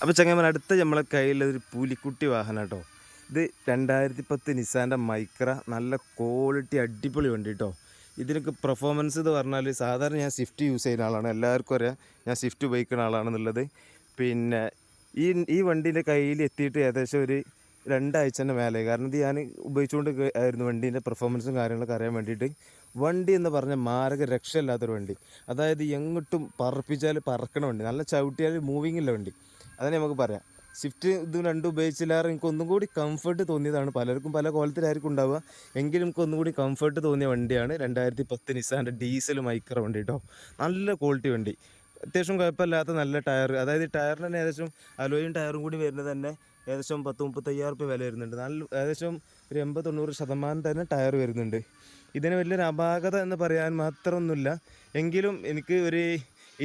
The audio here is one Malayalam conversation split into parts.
അപ്പോൾ ചങ്ങായിമാർ അടുത്ത നമ്മളെ കയ്യിലൊരു പുലിക്കുട്ടി വാഹനം കേട്ടോ. ഇത് 2010 നിസാൻ്റെ മൈക്ര, നല്ല ക്വാളിറ്റി അടിപൊളി വണ്ടി കേട്ടോ. ഇതിനൊക്കെ പെർഫോമൻസ് എന്ന് പറഞ്ഞാൽ സാധാരണ ഞാൻ സ്വിഫ്റ്റ് യൂസ് ചെയ്യുന്ന ആളാണ്, എല്ലാവർക്കും അറിയാം ഞാൻ സ്വിഫ്റ്റ് ഉപയോഗിക്കുന്ന ആളാണെന്നുള്ളത്. പിന്നെ ഈ വണ്ടീൻ്റെ കയ്യിൽ എത്തിയിട്ട് ഏകദേശം ഒരു 2 ആഴ്ചൻ്റെ മേലെ, കാരണം ഇത് ഞാൻ ഉപയോഗിച്ചുകൊണ്ട് ആയിരുന്നു വണ്ടീൻ്റെ പെർഫോമൻസും കാര്യങ്ങളൊക്കെ അറിയാൻ വേണ്ടിയിട്ട്. വണ്ടി എന്ന് പറഞ്ഞാൽ മാരക രക്ഷയില്ലാത്തൊരു വണ്ടി, അതായത് എങ്ങോട്ടും പറപ്പിച്ചാൽ പറക്കണ വണ്ടി, നല്ല ചവിട്ടിയാൽ മൂവിങ്ങില്ല വണ്ടി, അതന്നെ നമുക്ക് പറയാം. സ്വിഫ്റ്റ് ഇത് രണ്ടും ഉപയോഗിച്ചില്ലാറ് എനിക്ക് ഒന്നും കൂടി കംഫർട്ട് തോന്നിയതാണ്. പലർക്കും പല കോലത്തിലായിരിക്കും ഉണ്ടാവുക, എങ്കിലും എനിക്ക് ഒന്നും കൂടി കംഫർട്ട് തോന്നിയ വണ്ടിയാണ് 2010 നിസാൻ്റെ ഡീസൽ മൈക്ര വണ്ടി കേട്ടോ. നല്ല ക്വാളിറ്റി വണ്ടി, അത്യാവശ്യം കുഴപ്പമില്ലാത്ത നല്ല ടയർ, അതായത് ടയറിന് തന്നെ ഏകദേശം അലോയും ടയറും കൂടി വരുന്നത് തന്നെ ഏകദേശം 10-35 റുപ്യ വില വരുന്നുണ്ട്. നല്ല ഏകദേശം ഒരു 80-90% തന്നെ ടയർ വരുന്നുണ്ട്. ഇതിന് വലിയൊരു അപാകത എന്ന് പറയാൻ മാത്രമൊന്നുമില്ല, എങ്കിലും എനിക്ക് ഒരു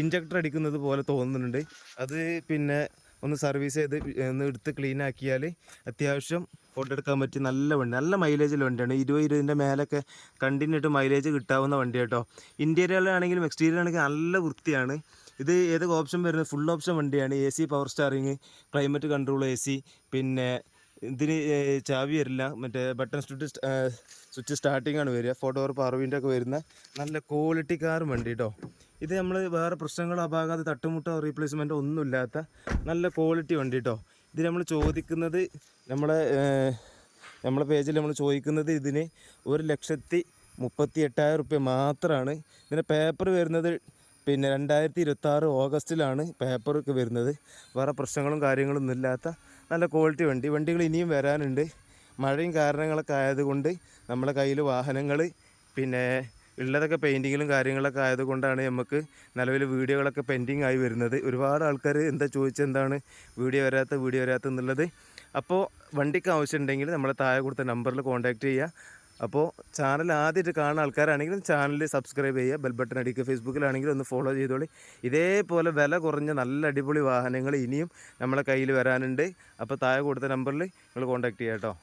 ഇഞ്ചക്ടർ അടിക്കുന്നത് പോലെ തോന്നുന്നുണ്ട്. അത് പിന്നെ ഒന്ന് സർവീസ് ചെയ്ത് ഒന്ന് എടുത്ത് ക്ലീൻ ആക്കിയാൽ അത്യാവശ്യം ഫോട്ടോ എടുക്കാൻ പറ്റി നല്ല വണ്ടി, നല്ല മൈലേജുള്ള വണ്ടിയാണ്. 20-20ൻ്റെ മേലൊക്കെ കണ്ടിന്യൂട്ട് മൈലേജ് കിട്ടാവുന്ന വണ്ടി കേട്ടോ. ഇൻറ്റീരിയറിലാണെങ്കിലും എക്സ്റ്റീരിയറാണെങ്കിലും നല്ല വൃത്തിയാണ്. ഇത് ഏതൊക്കെ ഓപ്ഷൻ വരുന്നത്? ഫുൾ ഓപ്ഷൻ വണ്ടിയാണ്. AC, power steering, climate control AC, പിന്നെ ഇതിന് ചാവി വരില്ല, മറ്റേ ബട്ടൺ സ്വിച്ച് സ്റ്റാർട്ടിംഗ് ആണ് വരിക. 4 ഡോർ പവർ വിൻഡോ ഒക്കെ വരുന്ന നല്ല ക്വാളിറ്റി കാർ വണ്ടി കേട്ടോ. ഇത് നമ്മൾ വേറെ പ്രശ്നങ്ങളോ അപാകാതെ തട്ടുമുട്ടോ റീപ്ലേസ്മെൻറ്റോ ഒന്നുമില്ലാത്ത നല്ല ക്വാളിറ്റി വണ്ടി കേട്ടോ. ഇത് നമ്മൾ ചോദിക്കുന്നത് നമ്മളെ പേജിൽ നമ്മൾ ചോദിക്കുന്നത് ഇതിന് 1,38,000 റുപ്യ മാത്രമാണ്. ഇതിൻ്റെ പേപ്പർ വരുന്നത് പിന്നെ 2026 ഓഗസ്റ്റിലാണ് പേപ്പറൊക്കെ വരുന്നത്. വേറെ പ്രശ്നങ്ങളും കാര്യങ്ങളൊന്നും ഇല്ലാത്ത നല്ല ക്വാളിറ്റി വണ്ടികൾ ഇനിയും വരാനുണ്ട്. മഴയും കാരണങ്ങളൊക്കെ ആയതുകൊണ്ട് നമ്മളെ കയ്യിൽ വാഹനങ്ങൾ പിന്നെ ഉള്ളതൊക്കെ പെയിൻറ്റിങ്ങിലും കാര്യങ്ങളൊക്കെ ആയതുകൊണ്ടാണ് നമുക്ക് നിലവിൽ വീഡിയോകളൊക്കെ പെൻഡിങ് ആയി വരുന്നത്. ഒരുപാട് ആൾക്കാർ എന്താണ് വീഡിയോ വരാത്ത എന്നുള്ളത്. അപ്പോൾ വണ്ടിക്ക് ആവശ്യമുണ്ടെങ്കിൽ നമ്മളെ താഴെ കൊടുത്ത നമ്പറിൽ കോൺടാക്റ്റ് ചെയ്യുക. അപ്പോൾ ചാനൽ ആദ്യമായിട്ട് കാണുന്ന ആൾക്കാരാണെങ്കിലും ചാനൽ സബ്സ്ക്രൈബ് ചെയ്യുക, ബെൽ ബട്ടൺ അടിക്കുക. ഫേസ്ബുക്കിലാണെങ്കിലും ഒന്ന് ഫോളോ ചെയ്തോളി. ഇതേപോലെ വില കുറഞ്ഞ നല്ല അടിപൊളി വാഹനങ്ങൾ ഇനിയും നമ്മളെ കയ്യിൽ വരാനുണ്ട്. അപ്പോൾ താഴെ കൊടുത്ത നമ്പറിൽ നിങ്ങൾ കോൺടാക്റ്റ് ചെയ്യുക കേട്ടോ.